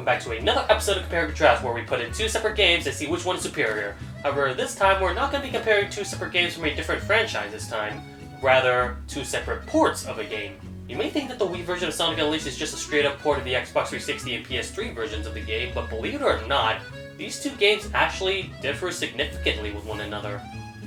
welcome back to another episode of Compare and Contrast, where we put in two separate games and see which one is superior. However, this time we're not going to be comparing two separate games from a different franchise this time, rather two separate ports of a game. You may think that the Wii version of Sonic Unleashed is just a straight up port of the Xbox 360 and PS3 versions of the game, but believe it or not, these two games actually differ significantly with one another.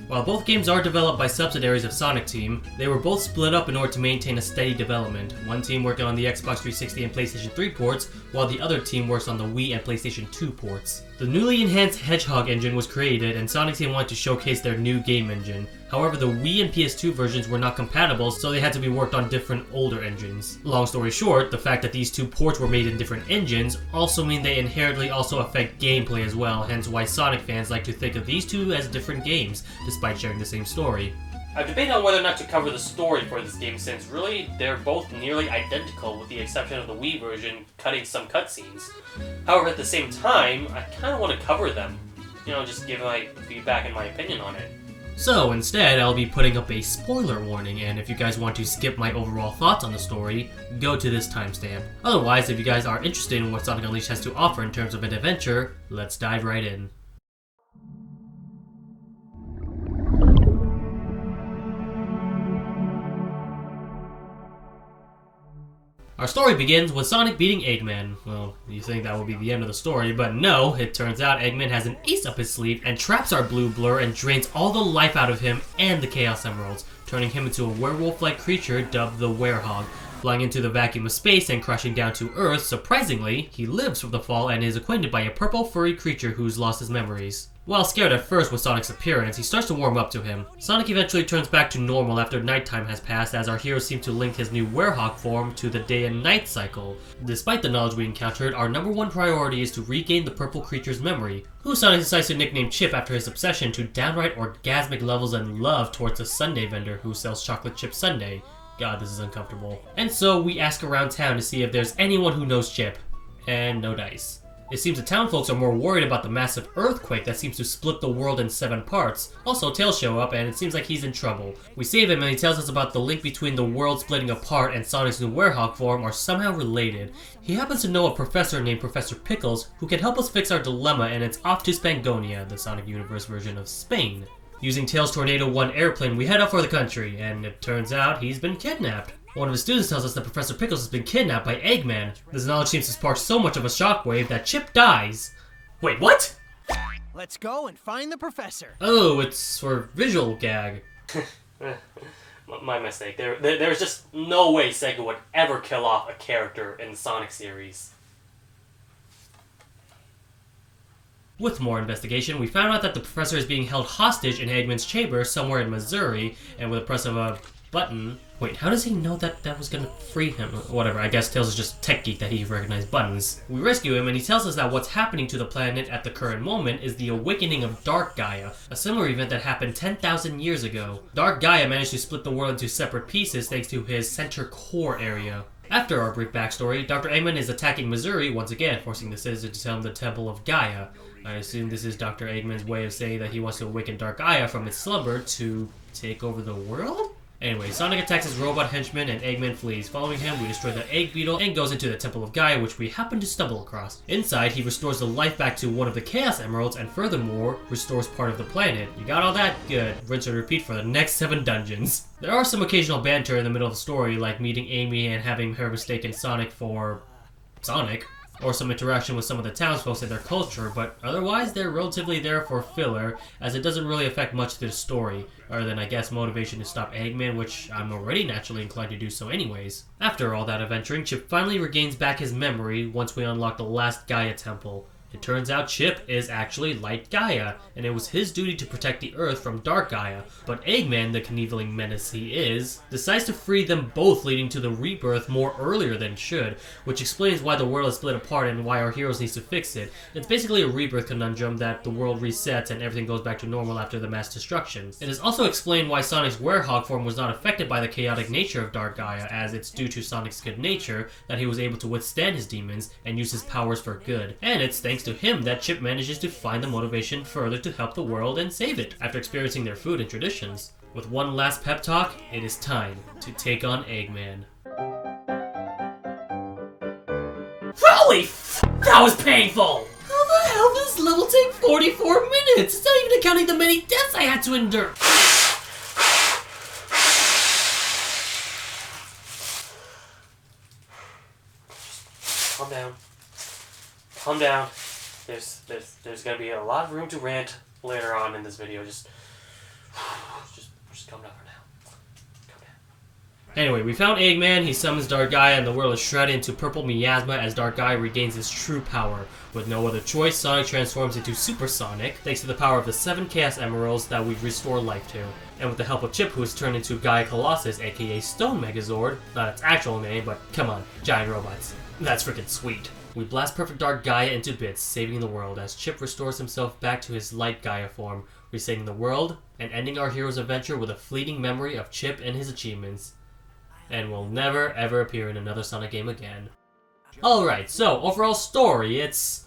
While both games are developed by subsidiaries of Sonic Team, they were both split up in order to maintain a steady development. One team working on the Xbox 360 and PlayStation 3 ports, while the other team works on the Wii and PlayStation 2 ports. The newly enhanced Hedgehog engine was created, and Sonic Team wanted to showcase their new game engine. However, the Wii and PS2 versions were not compatible, so they had to be worked on different older engines. Long story short, the fact that these two ports were made in different engines also mean they inherently also affect gameplay as well, hence why Sonic fans like to think of these two as different games, despite sharing the same story. I've debated on whether or not to cover the story for this game, since really they're both nearly identical with the exception of the Wii version cutting some cutscenes. However, at the same time, I kind of want to cover them. Just give my feedback and my opinion on it. So instead, I'll be putting up a spoiler warning, and if you guys want to skip my overall thoughts on the story, go to this timestamp. Otherwise, if you guys are interested in what Sonic Unleashed has to offer in terms of an adventure, let's dive right in. Our story begins with Sonic beating Eggman. Well, you think that would be the end of the story, but no, it turns out Eggman has an ace up his sleeve and traps our blue blur and drains all the life out of him and the Chaos Emeralds, turning him into a werewolf-like creature dubbed the Werehog. Flying into the vacuum of space and crashing down to Earth, surprisingly, he lives from the fall and is acquainted by a purple furry creature who's lost his memories. While scared at first with Sonic's appearance, he starts to warm up to him. Sonic eventually turns back to normal after nighttime has passed, as our hero seems to link his new Werehog form to the day and night cycle. Despite the knowledge we encountered, our number one priority is to regain the purple creature's memory, who Sonic decides to nickname Chip after his obsession to downright orgasmic levels and love towards a sundae vendor who sells chocolate chip sundae. God, this is uncomfortable. And so we ask around town to see if there's anyone who knows Chip. And no dice. It seems the town folks are more worried about the massive earthquake that seems to split the world in 7 parts. Also, Tails show up and it seems like he's in trouble. We save him and he tells us about the link between the world splitting apart and Sonic's new Werehog form are somehow related. He happens to know a professor named Professor Pickles who can help us fix our dilemma, and it's off to Spangonia, the Sonic Universe version of Spain. Using Tails' Tornado 1 airplane, we head out for the country, and it turns out he's been kidnapped. One of his students tells us that Professor Pickles has been kidnapped by Eggman. This knowledge seems to spark so much of a shockwave that Chip dies. Wait, what? Let's go and find the professor. Oh, it's for visual gag. My mistake. There's just no way Sega would ever kill off a character in the Sonic series. With more investigation, we found out that the professor is being held hostage in Eggman's chamber somewhere in Missouri, and with the press of a button... Wait, how does he know that that was gonna free him? Whatever, I guess Tails is just a tech geek that he recognized buttons. We rescue him, and he tells us that what's happening to the planet at the current moment is the awakening of Dark Gaia, a similar event that happened 10,000 years ago. Dark Gaia managed to split the world into separate pieces thanks to his center core area. After our brief backstory, Dr. Eggman is attacking Missouri once again, forcing the citizens to tell him the Temple of Gaia. I assume this is Dr. Eggman's way of saying that he wants to awaken Dark Gaia from its slumber to take over the world? Anyway, Sonic attacks his robot henchman and Eggman flees. Following him, we destroy the Egg Beetle and goes into the Temple of Gaia, which we happen to stumble across. Inside, he restores the life back to one of the Chaos Emeralds and furthermore, restores part of the planet. You got all that? Good. Rinse and repeat for the next 7 dungeons. There are some occasional banter in the middle of the story, like meeting Amy and having her mistaken Sonic for... Sonic. Or some interaction with some of the townsfolk and their culture, but otherwise they're relatively there for filler, as it doesn't really affect much to the story, other than I guess motivation to stop Eggman, which I'm already naturally inclined to do so anyways. After all that adventuring, Chip finally regains back his memory once we unlock the last Gaia Temple. It turns out Chip is actually Light Gaia, and it was his duty to protect the Earth from Dark Gaia, but Eggman, the conniving menace he is, decides to free them both, leading to the rebirth more earlier than should, which explains why the world is split apart and why our heroes need to fix it. It's basically a rebirth conundrum that the world resets and everything goes back to normal after the mass destruction. It is also explained why Sonic's Werehog form was not affected by the chaotic nature of Dark Gaia, as it's due to Sonic's good nature that he was able to withstand his demons and use his powers for good, and it's thanks to him that Chip manages to find the motivation further to help the world and save it, after experiencing their food and traditions. With one last pep talk, it is time to take on Eggman. Holy f***! That was painful! How the hell did this level take 44 minutes? It's not even accounting the many deaths I had to endure. Calm down. Calm down. There's gonna be a lot of room to rant later on in this video. Just calm down for now. Calm down. Anyway, we found Eggman, he summons Dark Gaia, and the world is shredded into purple miasma as Dark Gaia regains his true power. With no other choice, Sonic transforms into Super Sonic, thanks to the power of the 7 Chaos Emeralds that we restore life to. And with the help of Chip, who is turned into Gaia Colossus, aka Stone Megazord, not its actual name, but come on, giant robots. That's freaking sweet. We blast Perfect Dark Gaia into bits, saving the world, as Chip restores himself back to his light Gaia form, resetting the world, and ending our hero's adventure with a fleeting memory of Chip and his achievements. And will never ever appear in another Sonic game again. Alright, so overall story, it's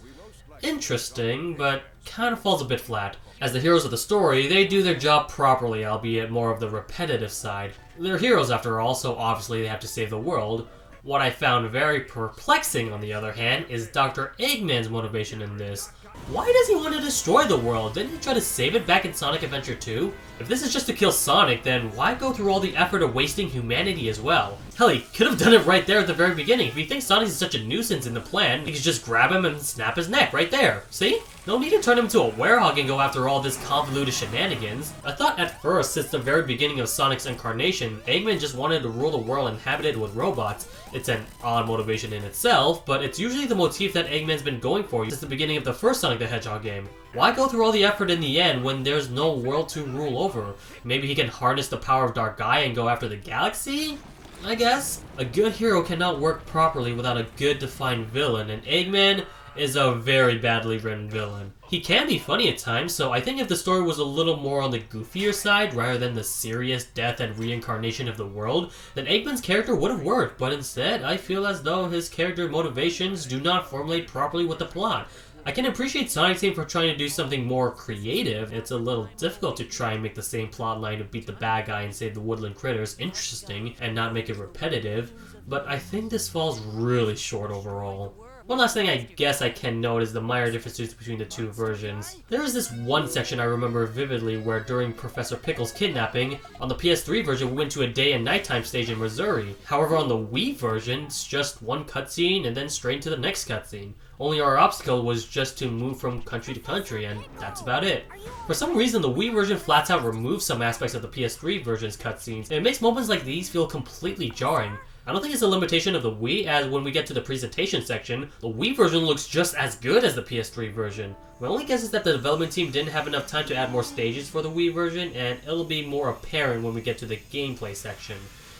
interesting, but kind of falls a bit flat. As the heroes of the story, they do their job properly, albeit more of the repetitive side. They're heroes after all, so obviously they have to save the world. What I found very perplexing, on the other hand, is Dr. Eggman's motivation in this. Why does he want to destroy the world? Didn't he try to save it back in Sonic Adventure 2? If this is just to kill Sonic, then why go through all the effort of wasting humanity as well? Hell, he could have done it right there at the very beginning. If he thinks Sonic is such a nuisance in the plan, he could just grab him and snap his neck right there. See? No need to turn him into a werehog and go after all this convoluted shenanigans. I thought at first, since the very beginning of Sonic's incarnation, Eggman just wanted to rule the world inhabited with robots. It's an odd motivation in itself, but it's usually the motif that Eggman's been going for since the beginning of the first Sonic the Hedgehog game. Why go through all the effort in the end when there's no world to rule over? Maybe he can harness the power of Dark Gaia and go after the galaxy? I guess. A good hero cannot work properly without a good defined villain, and Eggman is a very badly written villain. He can be funny at times, so I think if the story was a little more on the goofier side rather than the serious death and reincarnation of the world, then Eggman's character would have worked, but instead I feel as though his character motivations do not formulate properly with the plot. I can appreciate Sonic's team for trying to do something more creative. It's a little difficult to try and make the same plotline to beat the bad guy and save the woodland critters interesting and not make it repetitive, but I think this falls really short overall. One last thing I guess I can note is the minor differences between the two versions. There is this one section I remember vividly where during Professor Pickle's kidnapping, on the PS3 version we went to a day and nighttime stage in Missouri. However, on the Wii version, it's just one cutscene and then straight to the next cutscene. Only our obstacle was just to move from country to country, and that's about it. For some reason, the Wii version flats out removes some aspects of the PS3 version's cutscenes, and it makes moments like these feel completely jarring. I don't think it's a limitation of the Wii, as when we get to the presentation section, the Wii version looks just as good as the PS3 version. My only guess is that the development team didn't have enough time to add more stages for the Wii version, and it'll be more apparent when we get to the gameplay section.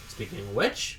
Speaking of which...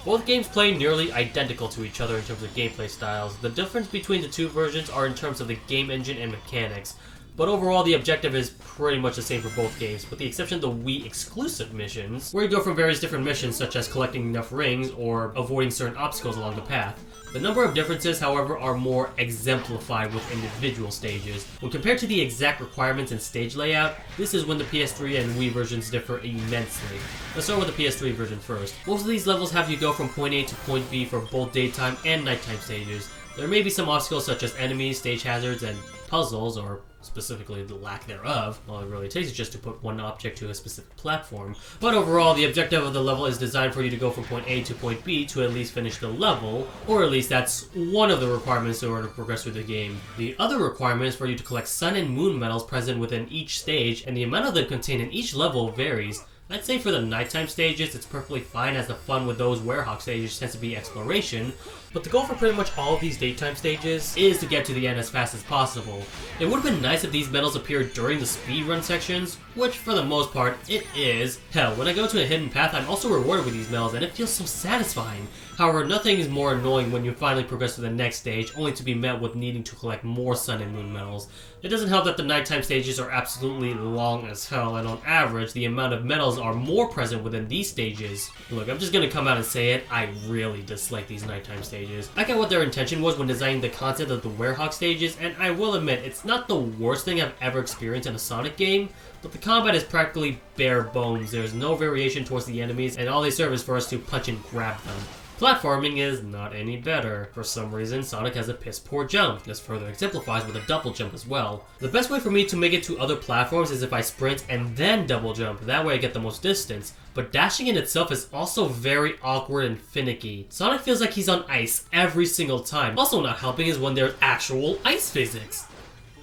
both games play nearly identical to each other in terms of gameplay styles. The difference between the two versions are in terms of the game engine and mechanics, but overall the objective is pretty much the same for both games, with the exception of the Wii exclusive missions, where you go from various different missions such as collecting enough rings or avoiding certain obstacles along the path. The number of differences, however, are more exemplified with individual stages. When compared to the exact requirements and stage layout, this is when the PS3 and Wii versions differ immensely. Let's start with the PS3 version first. Most of these levels have you go from point A to point B for both daytime and nighttime stages. There may be some obstacles such as enemies, stage hazards, and puzzles, or specifically the lack thereof. All it really takes is just to put one object to a specific platform. But overall, the objective of the level is designed for you to go from point A to point B to at least finish the level, or at least that's one of the requirements in order to progress through the game. The other requirement is for you to collect sun and moon medals present within each stage, and the amount of them contained in each level varies. I'd say for the nighttime stages, it's perfectly fine as the fun with those werehog stages tends to be exploration, but the goal for pretty much all of these daytime stages is to get to the end as fast as possible. It would have been nice if these medals appeared during the speedrun sections, which for the most part, it is. Hell, when I go to a hidden path, I'm also rewarded with these medals and it feels so satisfying. However, nothing is more annoying when you finally progress to the next stage, only to be met with needing to collect more sun and moon medals. It doesn't help that the nighttime stages are absolutely long as hell, and on average, the amount of medals details are more present within these stages. Look, I'm just gonna come out and say it, I really dislike these nighttime stages. I get what their intention was when designing the concept of the Werehog stages, and I will admit, it's not the worst thing I've ever experienced in a Sonic game, but the combat is practically bare bones. There's no variation towards the enemies, and all they serve is for us to punch and grab them. Platforming is not any better. For some reason, Sonic has a piss poor jump. This further exemplifies with a double jump as well. The best way for me to make it to other platforms is if I sprint and then double jump. That way I get the most distance. But dashing in itself is also very awkward and finicky. Sonic feels like he's on ice every single time. Also not helping is when there's actual ice physics.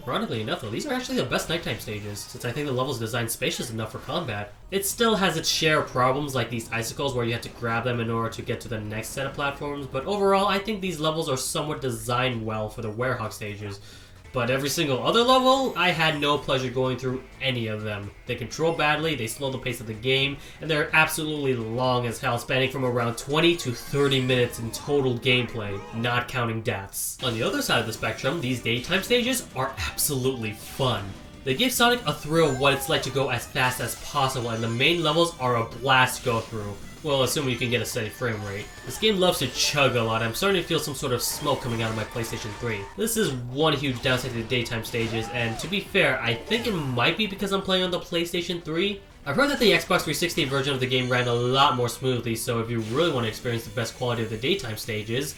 Ironically enough though, these are actually the best nighttime stages, since I think the level is designed spacious enough for combat. It still has its share of problems like these icicles where you have to grab them in order to get to the next set of platforms, but overall I think these levels are somewhat designed well for the Werehog stages. But every single other level, I had no pleasure going through any of them. They control badly, they slow the pace of the game, and they're absolutely long as hell, spanning from around 20 to 30 minutes in total gameplay, not counting deaths. On the other side of the spectrum, these daytime stages are absolutely fun. They give Sonic a thrill of what it's like to go as fast as possible, and the main levels are a blast to go through. Well, assuming you can get a steady frame rate. This game loves to chug a lot. I'm starting to feel some sort of smoke coming out of my PlayStation 3. This is one huge downside to the daytime stages, and to be fair, I think it might be because I'm playing on the PlayStation 3. I've heard that the Xbox 360 version of the game ran a lot more smoothly, so if you really want to experience the best quality of the daytime stages,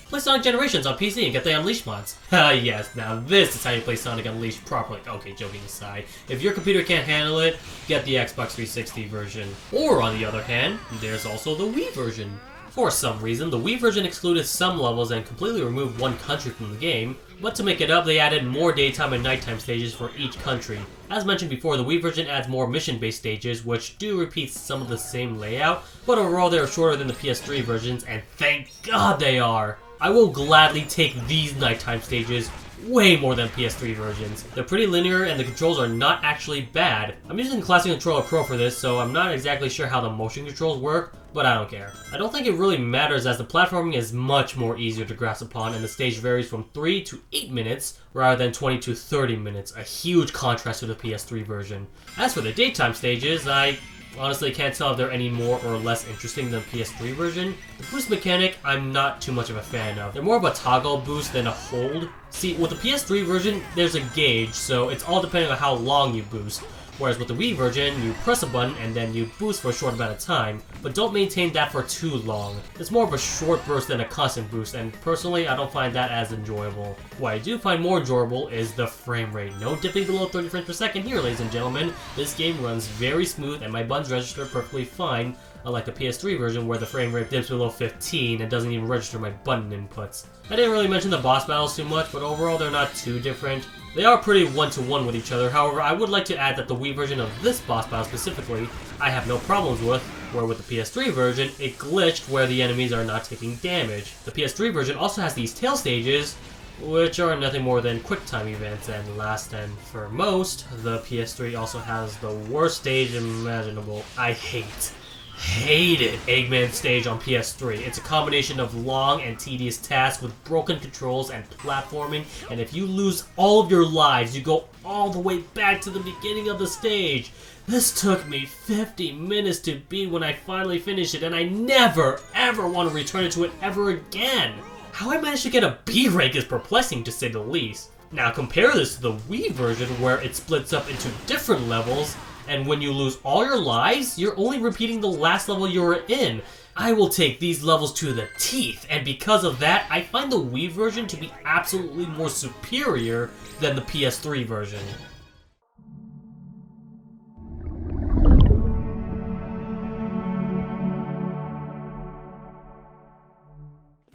play Sonic Generations on PC and get the Unleashed mods. Ah yes, now this is how you play Sonic Unleashed properly. Okay, joking aside. If your computer can't handle it, get the Xbox 360 version. Or on the other hand, there's also the Wii version. For some reason, the Wii version excluded some levels and completely removed one country from the game, but to make it up, they added more daytime and nighttime stages for each country. As mentioned before, the Wii version adds more mission-based stages, which do repeat some of the same layout, but overall they are shorter than the PS3 versions, and thank God they are! I will gladly take these nighttime stages way more than PS3 versions. They're pretty linear and the controls are not actually bad. I'm using the Classic Controller Pro for this, so I'm not exactly sure how the motion controls work, but I don't care. I don't think it really matters as the platforming is much more easier to grasp upon and the stage varies from 3 to 8 minutes rather than 20 to 30 minutes, a huge contrast to the PS3 version. As for the daytime stages, I honestly can't tell if they're any more or less interesting than the PS3 version. The boost mechanic, I'm not too much of a fan of. They're more of a toggle boost than a hold. See, with the PS3 version, there's a gauge, so it's all depending on how long you boost. Whereas with the Wii version, you press a button and then you boost for a short amount of time, but don't maintain that for too long. It's more of a short burst than a constant boost, and personally, I don't find that as enjoyable. What I do find more enjoyable is the frame rate. No dipping below 30 frames per second here, ladies and gentlemen. This game runs very smooth and my buttons register perfectly fine, unlike the PS3 version where the frame rate dips below 15 and doesn't even register my button inputs. I didn't really mention the boss battles too much, but overall they're not too different. They are pretty one-to-one with each other, however I would like to add that the Wii version of this boss battle specifically, I have no problems with, where with the PS3 version, it glitched where the enemies are not taking damage. The PS3 version also has these tail stages, which are nothing more than quick time events, and last and for most, the PS3 also has the worst stage imaginable. I hated Eggman's stage on PS3. It's a combination of long and tedious tasks with broken controls and platforming, and if you lose all of your lives, you go all the way back to the beginning of the stage. This took me 50 minutes to beat when I finally finished it, and I never ever want to return to it ever again. How I managed to get a B rank is perplexing to say the least. Now compare this to the Wii version where it splits up into different levels, and when you lose all your lives, you're only repeating the last level you were in. I will take these levels to the teeth, and because of that, I find the Wii version to be absolutely more superior than the PS3 version.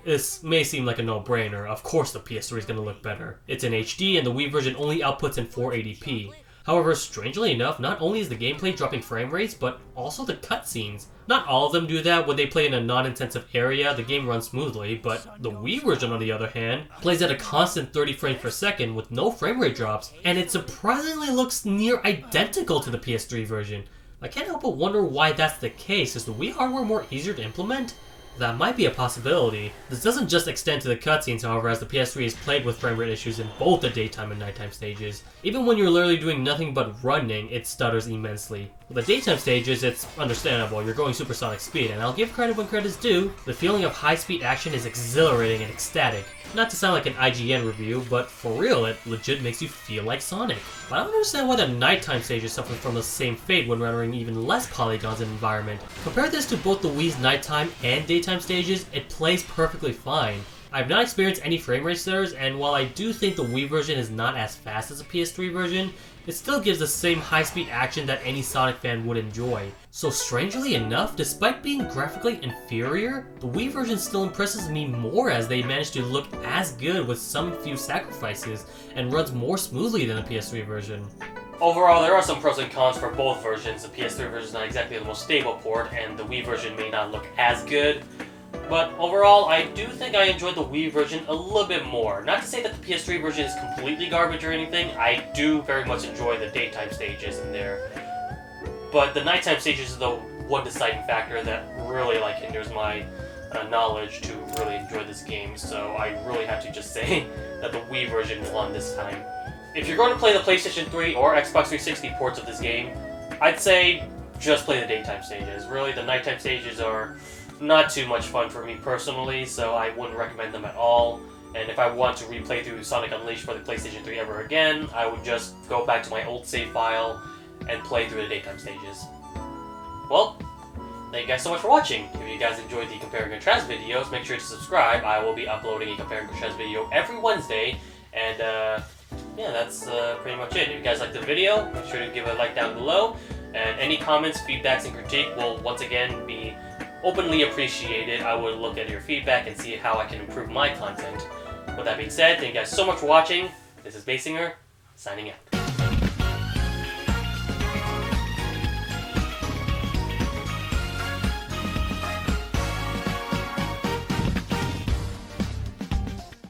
This may seem like a no-brainer. Of course the PS3 is going to look better. It's in HD and the Wii version only outputs in 480p. However, strangely enough, not only is the gameplay dropping frame rates, but also the cutscenes. Not all of them do that. When they play in a non-intensive area, the game runs smoothly, but the Wii version, on the other hand, plays at a constant 30 frames per second with no frame rate drops, and it surprisingly looks near identical to the PS3 version. I can't help but wonder why that's the case. Is the Wii hardware more easier to implement? That might be a possibility. This doesn't just extend to the cutscenes, however, as the PS3 is plagued with frame rate issues in both the daytime and nighttime stages. Even when you're literally doing nothing but running, it stutters immensely. With the daytime stages, it's understandable, you're going supersonic speed, and I'll give credit when credit's due. The feeling of high-speed action is exhilarating and ecstatic. Not to sound like an IGN review, but for real, it legit makes you feel like Sonic. But I don't understand why the nighttime stages suffer from the same fate when rendering even less polygons in environment. Compare this to both the Wii's nighttime and daytime stages, it plays perfectly fine. I've not experienced any frame rate stutters, and while I do think the Wii version is not as fast as the PS3 version, it still gives the same high-speed action that any Sonic fan would enjoy. So strangely enough, despite being graphically inferior, the Wii version still impresses me more as they manage to look as good with some few sacrifices, and runs more smoothly than the PS3 version. Overall, there are some pros and cons for both versions. The PS3 version is not exactly the most stable port, and the Wii version may not look as good. But overall, I do think I enjoyed the Wii version a little bit more. Not to say that the PS3 version is completely garbage or anything, I do very much enjoy the daytime stages in there. But the nighttime stages is the one deciding factor that really hinders my knowledge to really enjoy this game, so I really have to just say that the Wii version won this time. If you're going to play the PlayStation 3 or Xbox 360 ports of this game, I'd say just play the daytime stages. Really, the nighttime stages are not too much fun for me personally, so I wouldn't recommend them at all. And if I want to replay through Sonic Unleashed for the PlayStation 3 ever again, I would just go back to my old save file and play through the daytime stages. Well, thank you guys so much for watching. If you guys enjoyed the Compare and Contrast videos, make sure to subscribe. I will be uploading a Compare and Contrast video every Wednesday, and yeah, that's pretty much it. If you guys liked the video, make sure to give a like down below, and any comments, feedbacks, and critique will once again be openly appreciated. I would look at your feedback and see how I can improve my content. With that being said, thank you guys so much for watching. This is TheBassSinger, signing out.